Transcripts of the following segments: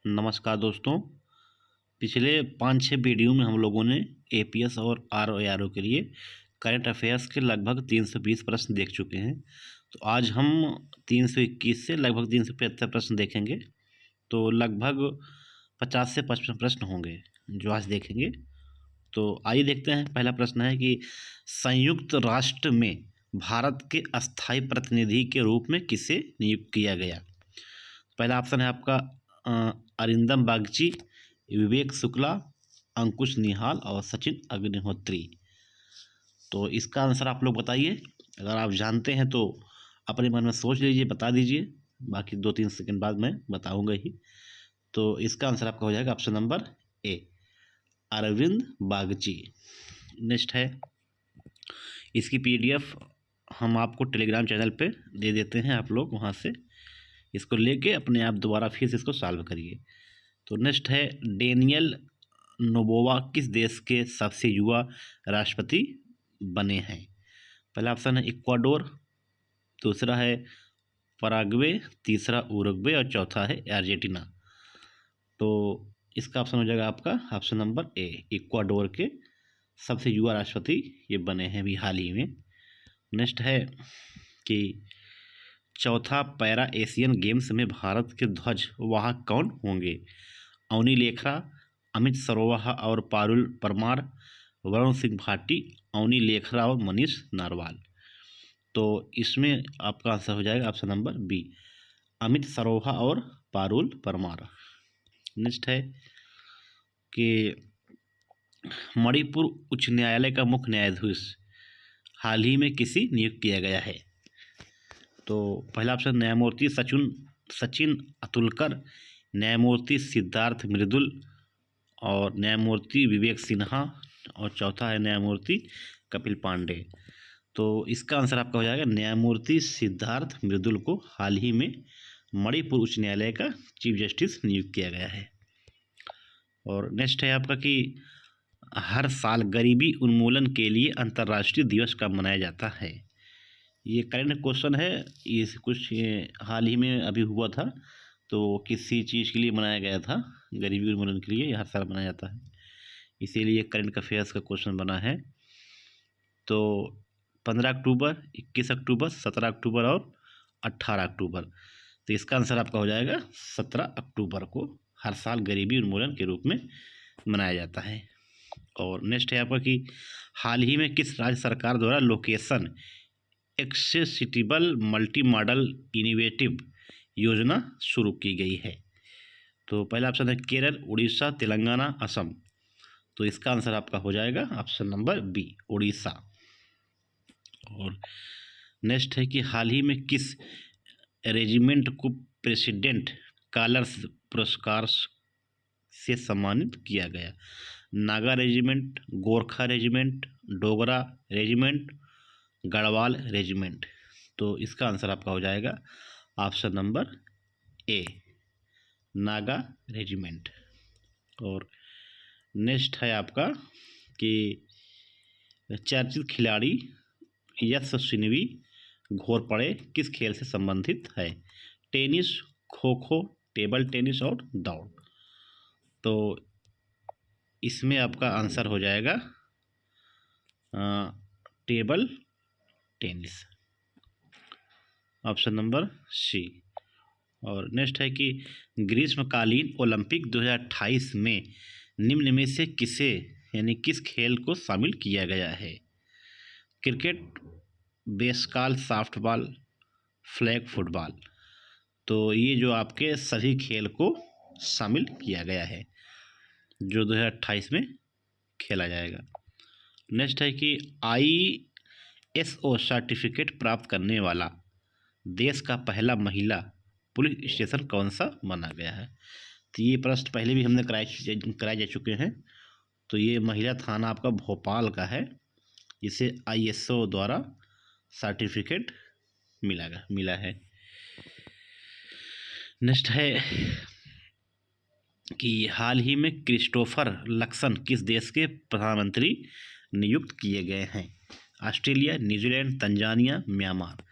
नमस्कार दोस्तों। पिछले 5-6 वीडियो में हम लोगों ने एपीएस और आरओ के लिए करंट अफेयर्स के लगभग 320 प्रश्न देख चुके हैं। तो आज हम 321 से लगभग 375 प्रश्न देखेंगे। तो लगभग 50 से 55 प्रश्न होंगे जो आज देखेंगे। तो आइए देखते हैं। पहला प्रश्न है कि संयुक्त राष्ट्र में भारत के अस्थायी प्रतिनिधि के रूप में किसे नियुक्त किया गया। पहला ऑप्शन है आपका अरिंदम बागची, विवेक शुक्ला, अंकुश निहाल और सचिन अग्निहोत्री। तो इसका आंसर आप लोग बताइए। अगर आप जानते हैं तो अपने मन में सोच लीजिए, बता दीजिए। बाकी 2-3 सेकंड बाद मैं बताऊंगा ही। तो इसका आंसर आपका हो जाएगा option number A, Arvind Bagchi. Next है, इसकी पीडीएफ हम आपको टेलीग्राम चैनल पे दे देते हैं। आप लोग वहाँ से इसको लेके अपने आप दोबारा फिर से इसको सॉल्व करिए। तो नेक्स्ट है, डेनियल नोबोवा किस देश के सबसे युवा राष्ट्रपति बने हैं। पहला ऑप्शन है इक्वाडोर, दूसरा है पराग्वे, तीसरा उरुग्वे और चौथा है अर्जेंटीना। तो इसका ऑप्शन हो जाएगा आपका ऑप्शन नंबर ए, इक्वाडोर के सबसे युवा राष्ट्रपति ये बने हैं अभी हाल ही में। नेक्स्ट है कि चौथा पैरा एशियन गेम्स में भारत के ध्वज वाहक कौन होंगे। अवनी लेखरा, अमित सरोहा और पारुल परमार, वरुण सिंह भाटी, अवनी लेखरा और मनीष नारवाल। तो इसमें आपका आंसर हो जाएगा option number B, Amit Saroha और पारुल परमार। नेक्स्ट है कि मणिपुर उच्च न्यायालय का मुख्य न्यायाधीश हाल ही में किसी नियुक्त किया गया है। तो पहला ऑप्शन न्यायमूर्ति सचिन अतुलकर, न्यायमूर्ति सिद्धार्थ मृदुल और न्यायमूर्ति विवेक सिन्हा और चौथा है न्यायमूर्ति कपिल पांडे। तो इसका आंसर आपका हो जाएगा न्यायमूर्ति सिद्धार्थ मृदुल को हाल ही में मणिपुर उच्च न्यायालय का चीफ जस्टिस नियुक्त किया गया है। और नेक्स्ट है आपका कि हर साल गरीबी उन्मूलन के लिए अंतर्राष्ट्रीय दिवस कब मनाया जाता है। ये करंट क्वेश्चन है। ये कुछ हाल ही में अभी हुआ था। तो किसी चीज़ के लिए मनाया गया था, गरीबी उन्मूलन के लिए हर साल मनाया जाता है, इसीलिए करंट अफेयर्स का क्वेश्चन बना है। तो 15 अक्टूबर, 21 अक्टूबर, 17 अक्टूबर और 18 अक्टूबर। तो इसका आंसर आपका हो जाएगा 17 अक्टूबर को हर साल गरीबी उन्मूलन के रूप में मनाया जाता है। और नेक्स्ट है आपका कि हाल ही में किस राज्य सरकार द्वारा location accessible multi modal innovative योजना शुरू की गई है। तो पहला ऑप्शन है केरल, उड़ीसा, तेलंगाना, असम। तो इसका आंसर आपका हो जाएगा ऑप्शन नंबर बी, उड़ीसा। और नेक्स्ट है कि हाल ही में किस रेजिमेंट को प्रेसिडेंट कॉलर्स पुरस्कार से सम्मानित किया गया। Naga regiment, Gorkha regiment, Dogra regiment, Garhwal regiment. तो इसका आंसर आपका हो जाएगा ऑप्शन नंबर ए, नागा रेजिमेंट। और नेक्स्ट है आपका कि चर्चित खिलाड़ी यशस्विनी घोरपड़े किस खेल से संबंधित है। Tennis, kho kho, table tennis और दौड़। तो इसमें आपका आंसर हो जाएगा table tennis, option number C. और नेक्स्ट है कि ग्रीष्मकालीन ओलंपिक 2028 में निम्न में से किसे यानी किस खेल को शामिल किया गया है। Cricket, baseball, softball, flag football. तो ये जो आपके सभी खेल को शामिल किया गया है जो 2028 में खेला जाएगा। नेक्स्ट है कि ISO सर्टिफिकेट प्राप्त करने वाला देश का पहला महिला पुलिस स्टेशन कौन सा माना गया है। तो ये प्रश्न पहले भी हमने कराए जा चुके हैं। तो ये महिला थाना आपका भोपाल का है, जिसे ISO द्वारा सर्टिफिकेट मिला है। नेक्स्ट है कि हाल ही में क्रिस्टोफर लक्सन किस देश के प्रधानमंत्री नियुक्त किए गए हैं। Australia, New Zealand, Tanzania, Myanmar.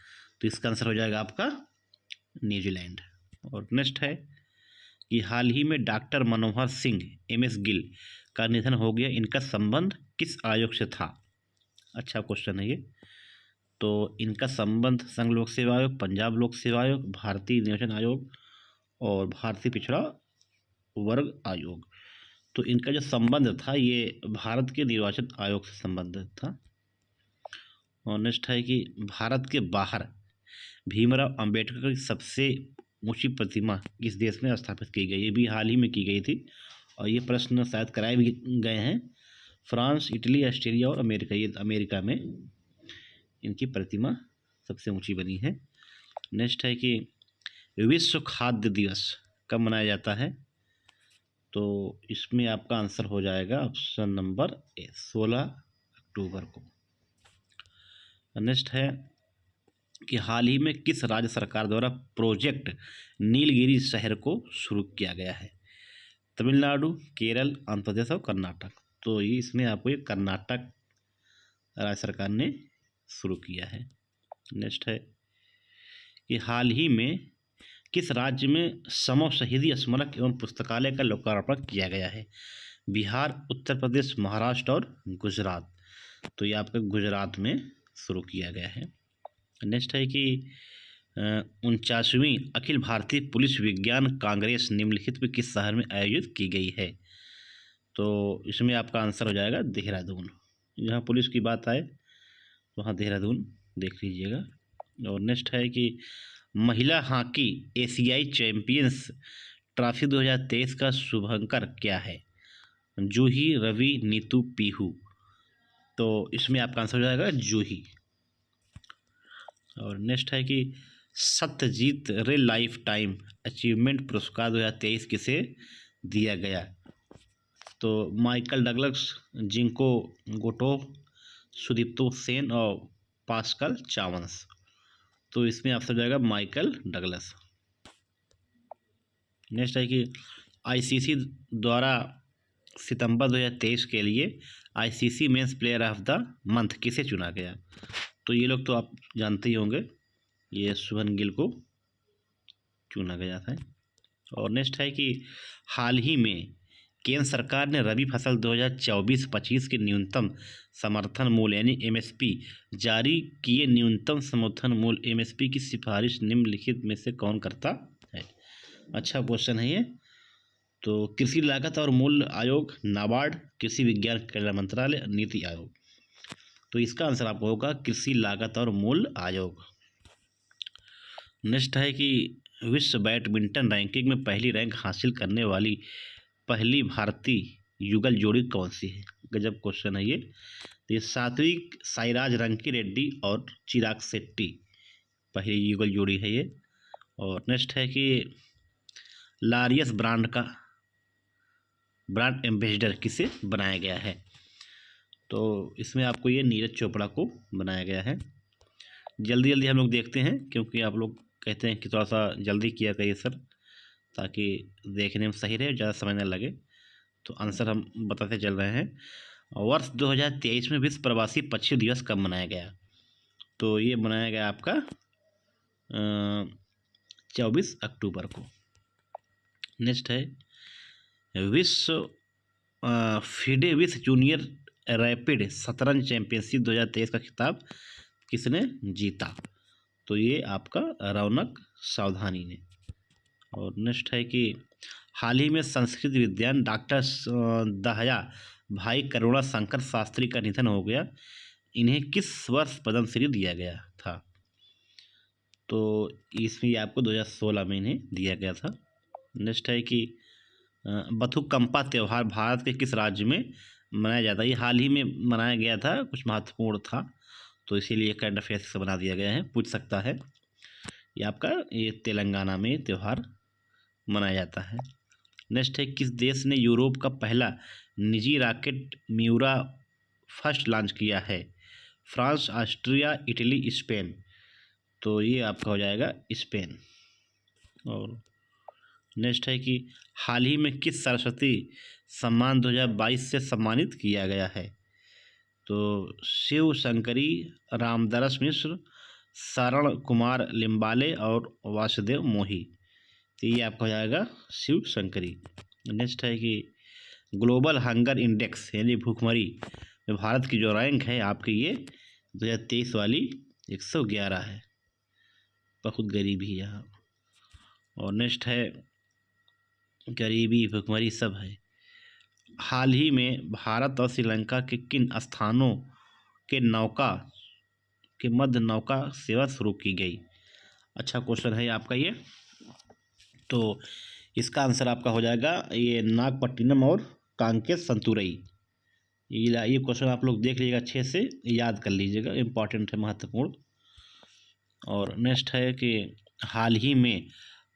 तो इसका आंसर हो जाएगा आपका न्यूजीलैंड। और नेक्स्ट है कि हाल ही में डॉक्टर मनोहर सिंह MS गिल का निधन हो गया, इनका संबंध किस आयोग से था? अच्छा क्वेश्चन है ये। तो इनका संबंध संघ लोक सेवा आयोग, पंजाब लोक सेवा आयोग, भारतीय निर्वाचन आयोग और भारतीय पिछड़ा वर्ग आयोग। तो इनका जो संबंध था ये भारत के निर्वाचन आयोग से संबंधित था। और नेक्स्ट है कि भारत के बाहर भीमराव अंबेडकर की सबसे ऊंची प्रतिमा किस देश में स्थापित की गई? ये भी हाल ही में की गई थी और ये प्रश्न शायद कराए भी गए हैं। फ्रांस, इटली, ऑस्ट्रेलिया और अमेरिका, ये अमेरिका में इनकी प्रतिमा सबसे ऊंची बनी है। नेक्स्ट है कि विश्व खाद्य दिवस कब मनाया जाता है? तो इसमें आपका आंसर हो जाएगा ऑप्शन नंबर ए, 16 अक्टूबर को। नेक्स्ट है कि हाल ही में किस राज्य सरकार द्वारा प्रोजेक्ट नीलगिरी शहर को शुरू किया गया है? तमिलनाडु, केरल, आंध्र प्रदेश और कर्नाटक। तो ये इसमें आपको ये कर्नाटक राज्य सरकार ने शुरू किया है। नेक्स्ट है कि हाल ही में किस राज्य में समो शहीदी स्मारक एवं पुस्तकालय का लोकार्पण किया गया है? बिहार, उत्तर प्रदेश, महाराष्ट्र और गुजरात। तो ये आपका गुजरात में शुरू किया गया है। नेक्स्ट है कि 49वीं अखिल भारतीय पुलिस विज्ञान कांग्रेस निम्नलिखित में किस शहर में आयोजित की गई है? तो इसमें आपका आंसर हो जाएगा देहरादून। जहाँ पुलिस की बात आए तो वहाँ देहरादून देख लीजिएगा। और नेक्स्ट है कि महिला हॉकी एशियाई चैंपियंस ट्रॉफी 2023 का शुभंकर क्या है? जूही, रवि, नीतू, पीहू। तो इसमें आपका आंसर हो जाएगा जूही। और नेक्स्ट है कि सत्यजीत रे लाइफ टाइम अचीवमेंट पुरस्कार 2023 किसे दिया गया? तो Michael Douglas, Zinko Gotov, Sudipto Sen और पास्कल चावंस। तो इसमें आपसे हो जाएगा माइकल डगलस। नेक्स्ट है कि ICC द्वारा सितंबर 2023 के लिए ICC men's player of the month किसे चुना गया? तो ये लोग तो आप जानते ही होंगे, ये शुभन गिल को चुना गया था। और नेक्स्ट है कि हाल ही में केंद्र सरकार ने रबी फसल 2024-25 के न्यूनतम समर्थन मूल्य यानी MSP जारी किए। न्यूनतम समर्थन मूल्य MSP की सिफारिश निम्नलिखित में से कौन करता है? अच्छा क्वेश्चन है ये। तो कृषि लागत और मूल्य आयोग, नाबार्ड, कृषि विज्ञान कल्याण मंत्रालय, नीति आयोग। तो इसका आंसर आपको होगा कृषि लागत और मूल्य आयोग। नेक्स्ट है कि विश्व बैडमिंटन रैंकिंग में पहली रैंक हासिल करने वाली पहली भारतीय युगल जोड़ी कौन सी है? गजब क्वेश्चन है ये। तो ये सात्विक साईराज रंकी रेड्डी और चिराग शेट्टी पहली युगल जोड़ी है ये। और नेक्स्ट है कि लारियस ब्रांड का ब्रांड एम्बेसडर किसे बनाया गया है? तो इसमें आपको ये नीरज चोपड़ा को बनाया गया है। जल्दी जल्दी हम लोग देखते हैं क्योंकि आप लोग कहते हैं कि थोड़ा सा जल्दी किया करिए सर, ताकि देखने में सही रहे, ज़्यादा समय न लगे। तो आंसर हम बताते चल रहे हैं। वर्ष 2023 में विश्व प्रवासी पक्षी दिवस कब मनाया गया? तो ये मनाया गया आपका 24 अक्टूबर को। नेक्स्ट है विश्व फिडे विश्व जूनियर रैपिड शतरंज चैंपियनशिप 2023 का खिताब किसने जीता? तो ये आपका रौनक सावधानी ने। और नेक्स्ट है कि हाल ही में संस्कृत विद्वान डॉक्टर दहया भाई करुणा शंकर शास्त्री का निधन हो गया। इन्हें किस वर्ष पद्मश्री दिया गया था? तो इसमें आपको 2016 में इन्हें दिया गया था। नेक्स्ट है कि बथुकम्पा त्यौहार भारत के किस राज्य में मनाया जाता है? ये हाल ही में मनाया गया था, कुछ महत्वपूर्ण था तो इसीलिए करंट अफेयर्स से बना दिया गया है, पूछ सकता है। ये आपका ये तेलंगाना में त्यौहार मनाया जाता है। नेक्स्ट है किस देश ने यूरोप का पहला निजी रॉकेट म्यूरा फर्स्ट लॉन्च किया है? France, Austria, Italy, Spain. तो ये आपका हो जाएगा स्पेन। और नेक्स्ट है कि हाल ही में किस सरस्वती सम्मान 2022 से सम्मानित किया गया है? तो शिव शंकरी, रामदरस मिश्र, शरण कुमार लिम्बाले और वासुदेव मोही। तो ये आपका हो जाएगा शिव शंकरी। नेक्स्ट है कि ग्लोबल हंगर इंडेक्स यानी भूखमरी में भारत की जो रैंक है आपकी ये 2023 वाली 111 है। बहुत गरीबी है यहाँ। और नेक्स्ट है गरीबी भुखमरी सब है। हाल ही में भारत और श्रीलंका के किन स्थानों के नौका के मध्य नौका सेवा शुरू की गई? अच्छा क्वेश्चन है आपका ये। तो इसका आंसर आपका हो जाएगा ये नागपट्टिनम और कांकेर संतुरई। ये क्वेश्चन आप लोग देख लीजिएगा, अच्छे से याद कर लीजिएगा, इम्पॉर्टेंट है, महत्वपूर्ण। और नेक्स्ट है कि हाल ही में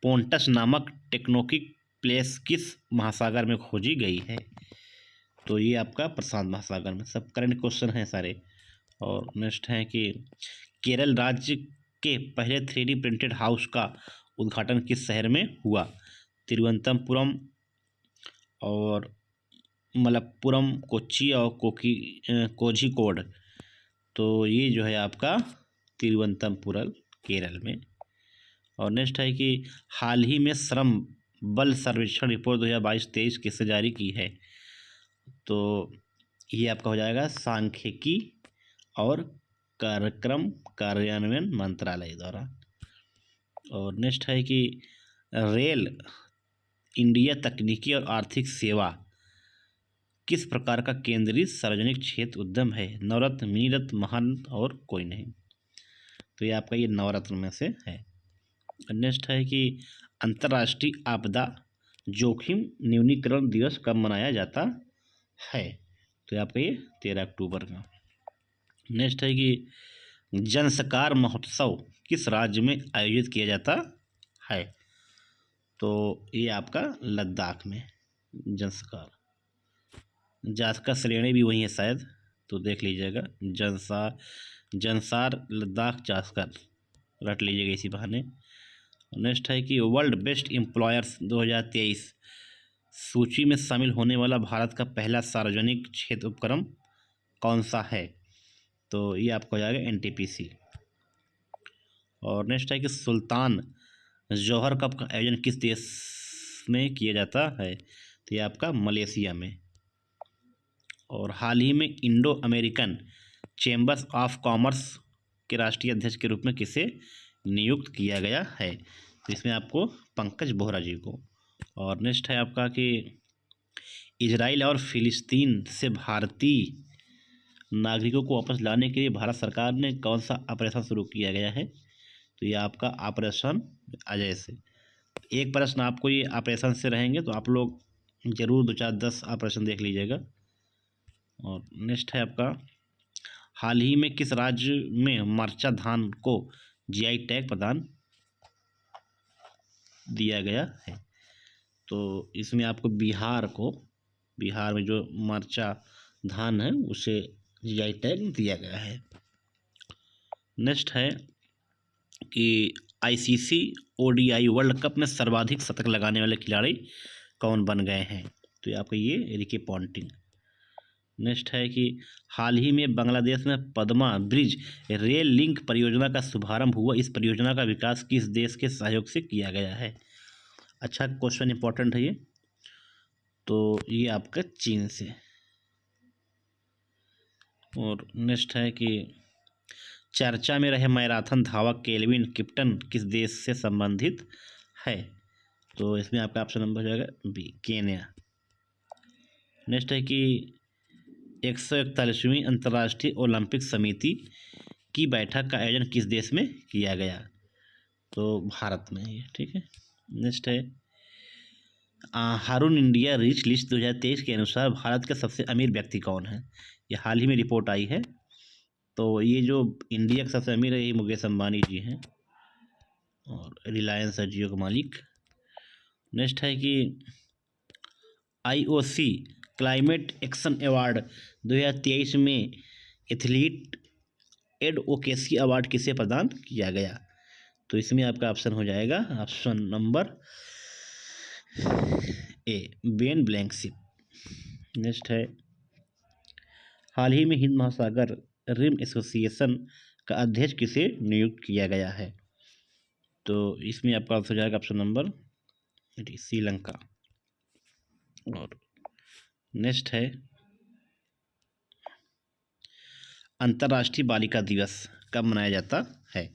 पोंटस नामक टेक्टोनिक प्लेट किस महासागर में खोजी गई है? तो ये आपका प्रशांत महासागर में। सब करंट क्वेश्चन हैं सारे। और नेक्स्ट है कि केरल राज्य के पहले 3D प्रिंटेड हाउस का उद्घाटन किस शहर में हुआ? तिरुवनंतपुरम और मलप्पुरम, कोच्चि और कोझिकोड। तो ये जो है आपका तिरुवनंतपुरम केरल में। और नेक्स्ट है कि हाल ही में श्रम बल सर्वेक्षण रिपोर्ट 2022-23 किससे जारी की है? तो ये आपका हो जाएगा सांख्यिकी और कार्यक्रम कार्यान्वयन मंत्रालय द्वारा। और नेक्स्ट है कि रेल इंडिया तकनीकी और आर्थिक सेवा किस प्रकार का केंद्रीय सार्वजनिक क्षेत्र उद्यम है? नवरत्न, मिनीरत्न, महारत्न और कोई नहीं। तो ये आपका ये नवरत्न में से है। नेक्स्ट है कि अंतर्राष्ट्रीय आपदा जोखिम न्यूनीकरण दिवस कब मनाया जाता है? तो ये आपका ये 13 अक्टूबर का। नेक्स्ट है कि जनसकार महोत्सव किस राज्य में आयोजित किया जाता है? तो ये आपका लद्दाख में जनसकार। जास्कर श्रेणी भी वही है शायद, तो देख लीजिएगा। जनसार लद्दाख जास्कर रट लीजिएगा इसी बहाने। नेक्स्ट है कि वर्ल्ड बेस्ट एम्प्लॉयर्स 2023 सूची में शामिल होने वाला भारत का पहला सार्वजनिक क्षेत्र उपक्रम कौन सा है? तो ये आपको हो जाएगा NTPC। और नेक्स्ट है कि सुल्तान जौहर कप का आयोजन किस देश में किया जाता है? तो ये आपका मलेशिया में। और हाल ही में Indo American chambers of commerce के राष्ट्रीय अध्यक्ष के रूप में किसे नियुक्त किया गया है? तो इसमें आपको पंकज बोहरा जी को। और नेक्स्ट है आपका कि इजराइल और फिलिस्तीन से भारतीय नागरिकों को वापस लाने के लिए भारत सरकार ने कौन सा ऑपरेशन शुरू किया गया है? तो ये आपका ऑपरेशन अजय से। एक प्रश्न आपको ये ऑपरेशन से रहेंगे, तो आप लोग जरूर 2, 4, 10 ऑपरेशन देख लीजिएगा। और नेक्स्ट है आपका हाल ही में किस राज्य में मरचा धान को GI टैग प्रदान दिया गया है? तो इसमें आपको बिहार में जो मरचा धान है उसे GI टैग दिया गया है। नेक्स्ट है कि ICC ODI वर्ल्ड कप में सर्वाधिक शतक लगाने वाले खिलाड़ी कौन बन गए हैं? तो आपको ये रिकी पॉन्टिंग। नेक्स्ट है कि हाल ही में बांग्लादेश में पद्मा ब्रिज रेल लिंक परियोजना का शुभारंभ हुआ। इस परियोजना का विकास किस देश के सहयोग से किया गया है? अच्छा क्वेश्चन इंपॉर्टेंट है ये। तो ये आपका चीन से। और नेक्स्ट है कि चर्चा में रहे मैराथन धावक केल्विन किप्टन किस देश से संबंधित है? तो इसमें आपका ऑप्शन नंबर हो जाएगा B, केन्या। नेक्स्ट है कि 141वीं अंतर्राष्ट्रीय ओलंपिक समिति की बैठक का आयोजन किस देश में किया गया? तो भारत में ये, ठीक है। नेक्स्ट है हारून इंडिया रिच लिस्ट 2023 के अनुसार भारत के सबसे अमीर व्यक्ति कौन है? ये हाल ही में रिपोर्ट आई है। तो ये जो इंडिया के सबसे अमीर है ये मुकेश अंबानी जी हैं और रिलायंस है जियो के मालिक। नेक्स्ट है कि IOC क्लाइमेट एक्शन अवार्ड 2023 में एथलीट एडवोकेसी अवार्ड किसे प्रदान किया गया? तो इसमें आपका ऑप्शन हो जाएगा option number A, Ben Blankship. Next है हाल ही में हिंद महासागर रिम एसोसिएशन का अध्यक्ष किसे नियुक्त किया गया है? तो इसमें आपका हो जाएगा ऑप्शन नंबर श्रीलंका। और नेक्स्ट है अंतर्राष्ट्रीय बालिका दिवस कब मनाया जाता है?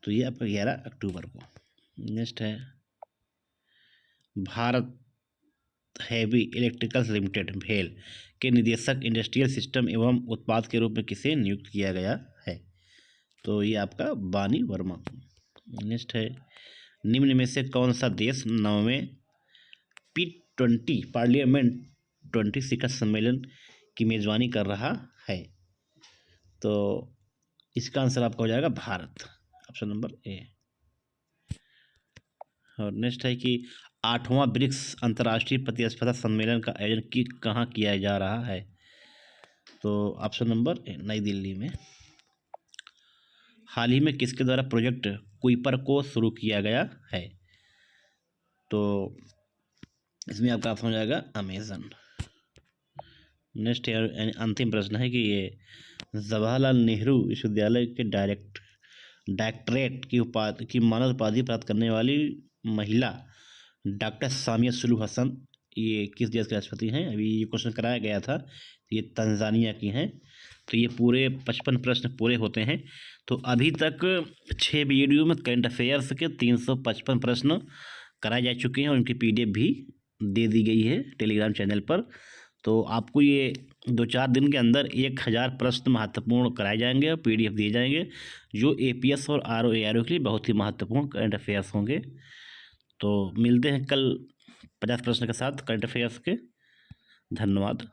तो ये आपका 11 अक्टूबर को। नेक्स्ट है भारत हैवी इलेक्ट्रिकल्स लिमिटेड भेल के निदेशक इंडस्ट्रियल सिस्टम एवं उत्पाद के रूप में किसे नियुक्त किया गया है? तो ये आपका बानी वर्मा। नेक्स्ट है निम्न में से कौन सा देश 9वें P20 पार्लियामेंट 20 शिखर सम्मेलन की मेजबानी कर रहा है? तो इसका आंसर आपका हो जाएगा भारत, ऑप्शन नंबर ए। और नेक्स्ट है कि 8वां ब्रिक्स अंतर्राष्ट्रीय प्रतिस्पर्धा सम्मेलन का आयोजन कहाँ किया जा रहा है? तो ऑप्शन नंबर ए, नई दिल्ली में। हाल ही में किसके द्वारा प्रोजेक्ट कुइपर को शुरू किया गया है? तो इसमें आपका ऑप्शन हो जाएगा अमेजन। नेक्स्ट अंतिम प्रश्न है कि ये जवाहरलाल नेहरू विश्वविद्यालय के डायरेक्टरेट की मानद उपाधि प्राप्त करने वाली महिला डॉक्टर सामिया सुलू हसन ये किस देश के राष्ट्रपति हैं? अभी ये क्वेश्चन कराया गया था, ये तंजानिया की हैं। तो ये पूरे 55 प्रश्न पूरे होते हैं। तो अभी तक 6 वीडियो में करंट अफेयर्स के 355 प्रश्न कराए जा चुके हैं और उनकी PDF भी दे दी गई है टेलीग्राम चैनल पर। तो आपको ये 2-4 दिन के अंदर 1000 प्रश्न महत्वपूर्ण कराए जाएंगे और PDF दिए जाएंगे, जो APS और RO ARO के लिए बहुत ही महत्वपूर्ण करंट अफेयर्स होंगे। तो मिलते हैं कल 50 प्रश्न के साथ करंट अफेयर्स के। धन्यवाद।